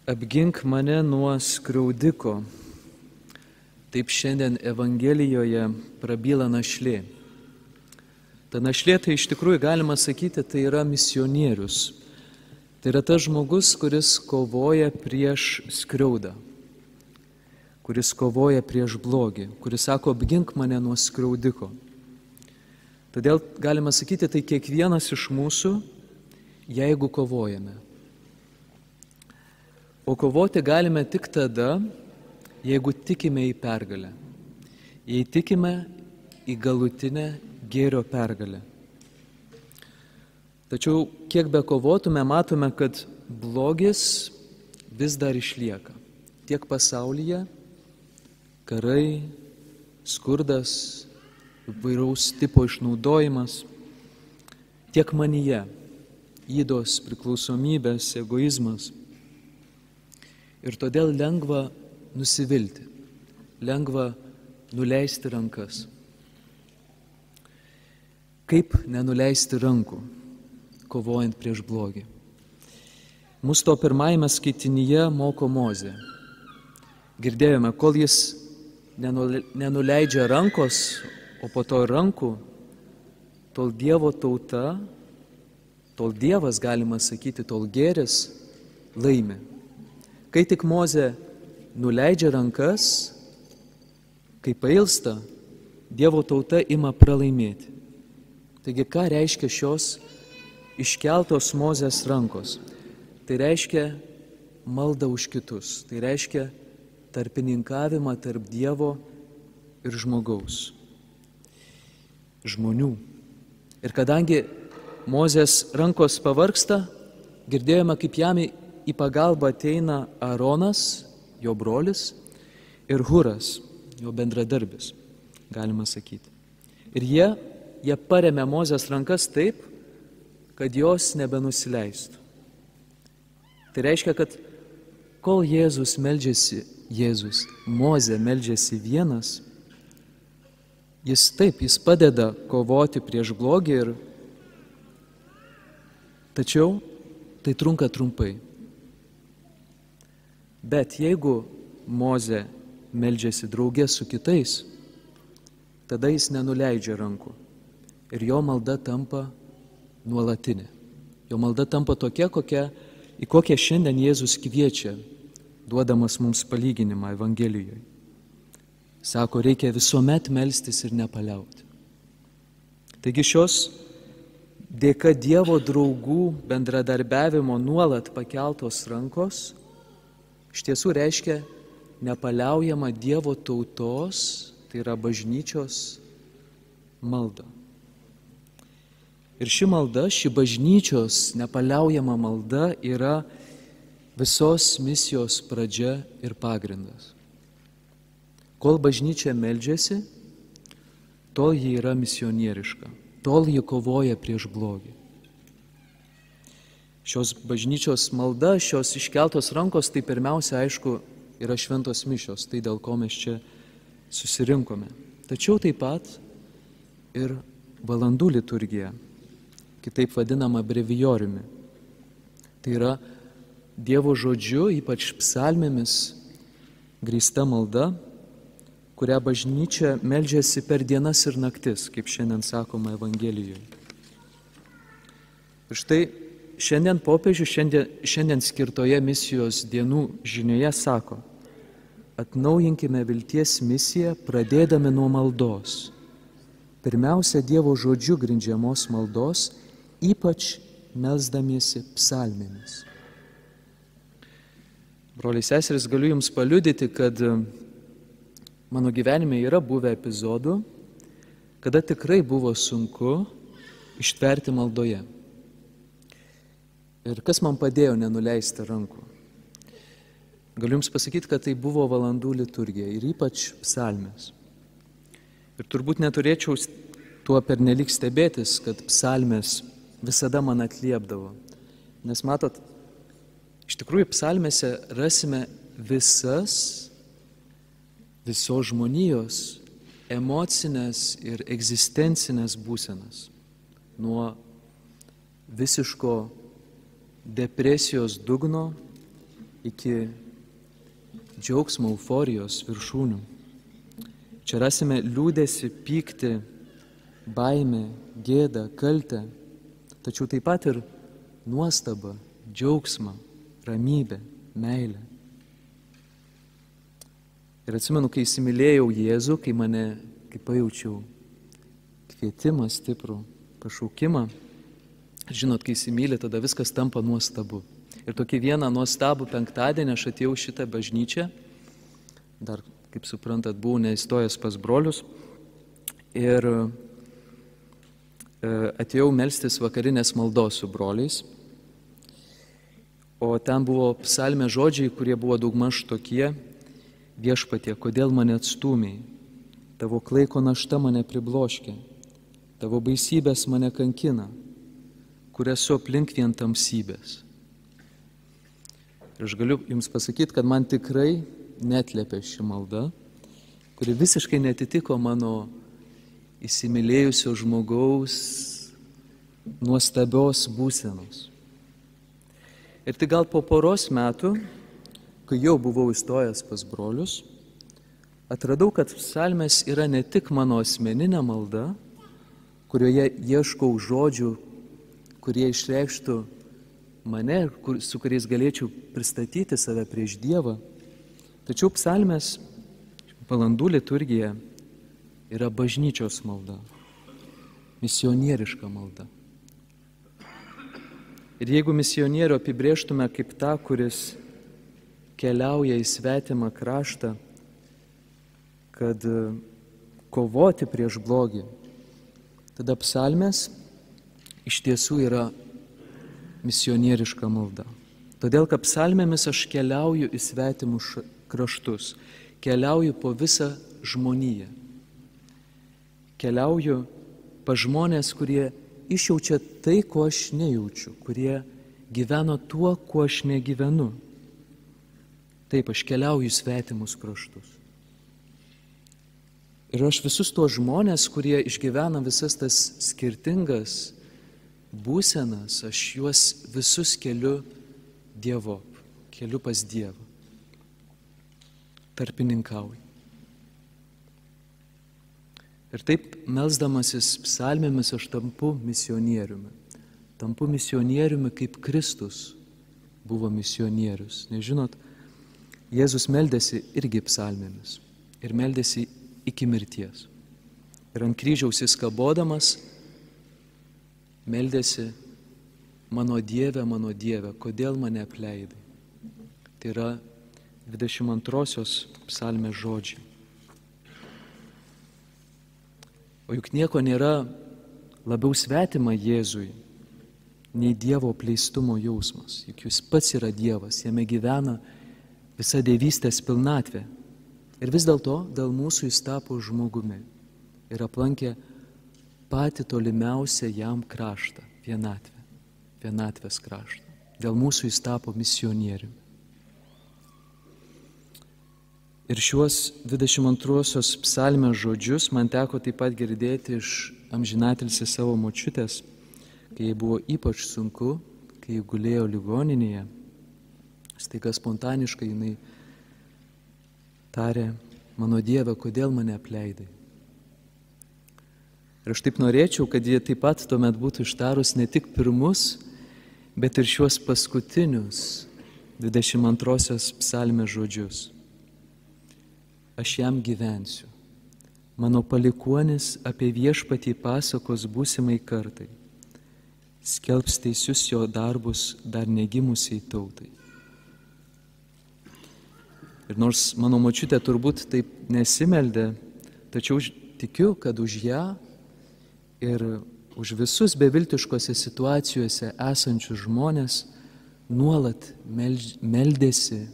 Apgink mane nuo skriaudiko. Taip šiandien Evangelijoje prabyla našlė. Ta našlė, tai iš tikrųjų galima sakyti, tai yra misionierius. Tai yra tas žmogus, kuris kovoja prieš skriaudą, kuris kovoja prieš blogį, kuris sako, apgink mane nuo skriaudiko. Todėl galima sakyti, tai kiekvienas iš mūsų, jeigu kovojame. O kovoti galime tik tada, jeigu tikime į pergalę, jei tikime į galutinę gėrio pergalę. Tačiau kiek be kovotume, matome, kad blogis vis dar išlieka. Tiek pasaulyje karai, skurdas, įvairaus tipo išnaudojimas, tiek manyje ydos, priklausomybės, egoizmas. Ir todėl lengva nusivilti, lengva nuleisti rankas. Kaip nenuleisti rankų, kovojant prieš blogį? Mūsų to pirmajame skaitinyje moko Mozė. Girdėjome, kol jis nenuleidžia rankos, o po to rankų, tol Dievo tauta, tol Dievas, galima sakyti, tol gėris laimi. Kai tik Mozė nuleidžia rankas, kai pailsta, Dievo tauta ima pralaimėti. Taigi, ką reiškia šios iškeltos Mozės rankos? Tai reiškia maldą už kitus, tai reiškia tarpininkavimą tarp Dievo ir žmonių. Ir kadangi Mozės rankos pavargsta, girdėjome, kaip jam į pagalbą ateina Aaronas, jo brolis, ir Huras, jo bendradarbis, galima sakyti. Ir jie paremė Mozės rankas taip, kad jos nebenusileistų. Tai reiškia, kad kol Mozė meldžiasi vienas, jis padeda kovoti prieš blogį, tačiau tai trunka trumpai. Bet jeigu Mozė meldžiasi draugė su kitais, tada jis nenuleidžia rankų ir jo malda tampa nuolatinė. Jo malda tampa tokia, į kokią šiandien Jėzus kviečia, duodamas mums palyginimą Evangelijoje. Sako, reikia visuomet melstis ir nepaliauti. Taigi šios dėka Dievo draugų bendradarbiavimo nuolat pakeltos rankos iš tiesų reiškia nepaliaujamą Dievo tautos, tai yra bažnyčios malda. Ir ši malda, ši bažnyčios nepaliaujama malda yra visos misijos pradžia ir pagrindas. Kol bažnyčia meldžiasi, tol ji yra misionieriška, tol ji kovoja prieš blogį. Šios bažnyčios malda, šios iškeltos rankos, tai pirmiausia, aišku, yra šventos mišios, tai dėl ko mes čia susirinkome. Tačiau taip pat ir valandų liturgija, kitaip vadinama brevijoriumi. Tai yra Dievo žodžiu, ypač psalmėmis, grįsta malda, kurią bažnyčia meldžiasi per dienas ir naktis, kaip šiandien sakoma Evangelijoje. Ir štai šiandien popiežius, šiandien skirtoje misijos dienų žinioje sako, atnaujinkime vilties misiją, pradėdami nuo maldos. Pirmiausia, Dievo žodžiu grindžiamos maldos, ypač melsdamiesi psalmėmis. Broliai seserys, galiu Jums paliudyti, kad mano gyvenime yra buvę epizodų, kada tikrai buvo sunku ištverti maldoje. Ir kas man padėjo nenuleisti rankų? Galiu Jums pasakyti, kad tai buvo valandų liturgija ir ypač psalmės. Ir turbūt neturėčiau tuo pernelyg stebėtis, kad psalmės visada man atliepdavo. Nes matot, iš tikrųjų psalmėse rasime visos žmonijos emocinės ir egzistencinės būsenas. Nuo visiško depresijos dugno iki džiaugsmo, euforijos viršūnių. Čia rasime liūdėsi, pyktį, baimę, gėdą, kaltę, tačiau taip pat ir nuostabą, džiaugsmą, ramybę, meilę. Ir atsimenu, kai įsimylėjau Jėzų, kai pajaučiau kvietimą stiprų, pašaukimą, žinot, kai įsimylė, tada viskas tampa nuostabu. Ir tokį vieną nuostabų penktadienį aš atėjau šitą bažnyčią, dar, kaip suprantat, buvau neįstojęs pas brolius, ir atėjau melstis vakarinės maldos su broliais, o ten buvo psalmės žodžiai, kurie buvo daugmaž tokie: Viešpatie, kodėl mane atstūmei, tavo klaiko našta mane pribloškė, tavo baisybės mane kankina, kur esu aplink vien tamsybės. Ir aš galiu jums pasakyti, kad man tikrai neatliepė ši malda, kuri visiškai netitiko mano įsimylėjusio žmogaus nuostabios būsenos. Ir tai gal po poros metų, kai jau buvau įstojęs pas brolius, atradau, kad psalmės yra ne tik mano asmeninė malda, kurioje ieškau žodžių, kurie išreikštų mane, su kuriais galėčiau pristatyti save prieš Dievą, tačiau psalmės valandų liturgija yra bažnyčios malda, misionieriška malda. Ir jeigu misionierių apibrėžtume kaip tą, kuris keliauja į svetimą kraštą, kad kovoti prieš blogį, tada psalmės iš tiesų yra misionieriška malda. Todėl, kad psalmėmis aš keliauju į svetimus kraštus, keliauju po visą žmoniją. Keliauju pa žmonės, kurie išjaučia tai, ko aš nejaučiu, kurie gyveno tuo, kuo aš negyvenu. Taip, aš keliauju į svetimus kraštus. Ir aš visus tuos žmonės, kurie išgyvena visas tas skirtingas būsenas, aš juos visus keliu Dievop, keliu pas Dievą. Tarpininkauju. Ir taip, melsdamasis psalmėmis, aš tampu misionieriumi. Tampu misionieriumi, kaip Kristus buvo misionierius. Nežinot, Jėzus meldėsi irgi psalmėmis ir meldėsi iki mirties. Ir ant kryžiaus jis kabodamas meldėsi: mano Dieve, kodėl mane apleidai? Tai yra 22 psalmės žodžiai. O juk nieko nėra labiau svetima Jėzui nei Dievo apleistumo jausmas. Juk jis pats yra Dievas, jame gyvena visa dievystės pilnatvė. Ir vis dėlto dėl mūsų jis tapo žmogumi ir aplankė patį tolimiausią jam kraštą, vienatvės kraštą. Dėl mūsų jis tapo misionieriumi. Ir šiuos 22 psalmės žodžius man teko taip pat girdėti iš amžinatilsį savo močiutės, kai jai buvo ypač sunku, kai jai gulėjo ligoninėje. Staiga spontaniškai jinai tarė: mano Dieve, kodėl mane apleidai? Ir aš taip norėčiau, kad jie taip pat tuomet būtų ištarus ne tik pirmus, bet ir šiuos paskutinius 22 psalmės žodžius. Aš jam gyvensiu. Mano palikuonis apie Viešpatį pasakos būsimai kartai. Skelbs teisius jo darbus dar negimusiai tautai. Ir nors mano močiutė turbūt taip nesimeldė, tačiau tikiu, kad už ją ir už visus beviltiškose situacijose esančius žmonės nuolat meldžiasi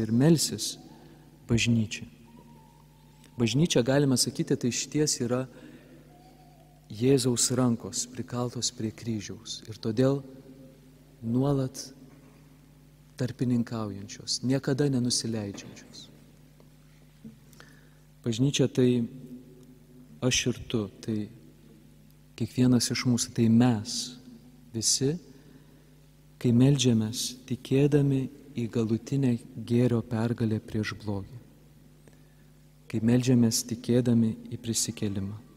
ir melsis bažnyčia. Bažnyčia, galime sakyti, tai išties yra Jėzaus rankos prikaltos prie kryžiaus ir todėl nuolat tarpininkaujančios, niekada nenusileidžiančios. Bažnyčia tai aš ir tu, tai kiekvienas iš mūsų, tai mes visi, kai meldžiamės tikėdami į galutinę gėrio pergalę prieš blogį, kai meldžiamės tikėdami į prisikėlimą.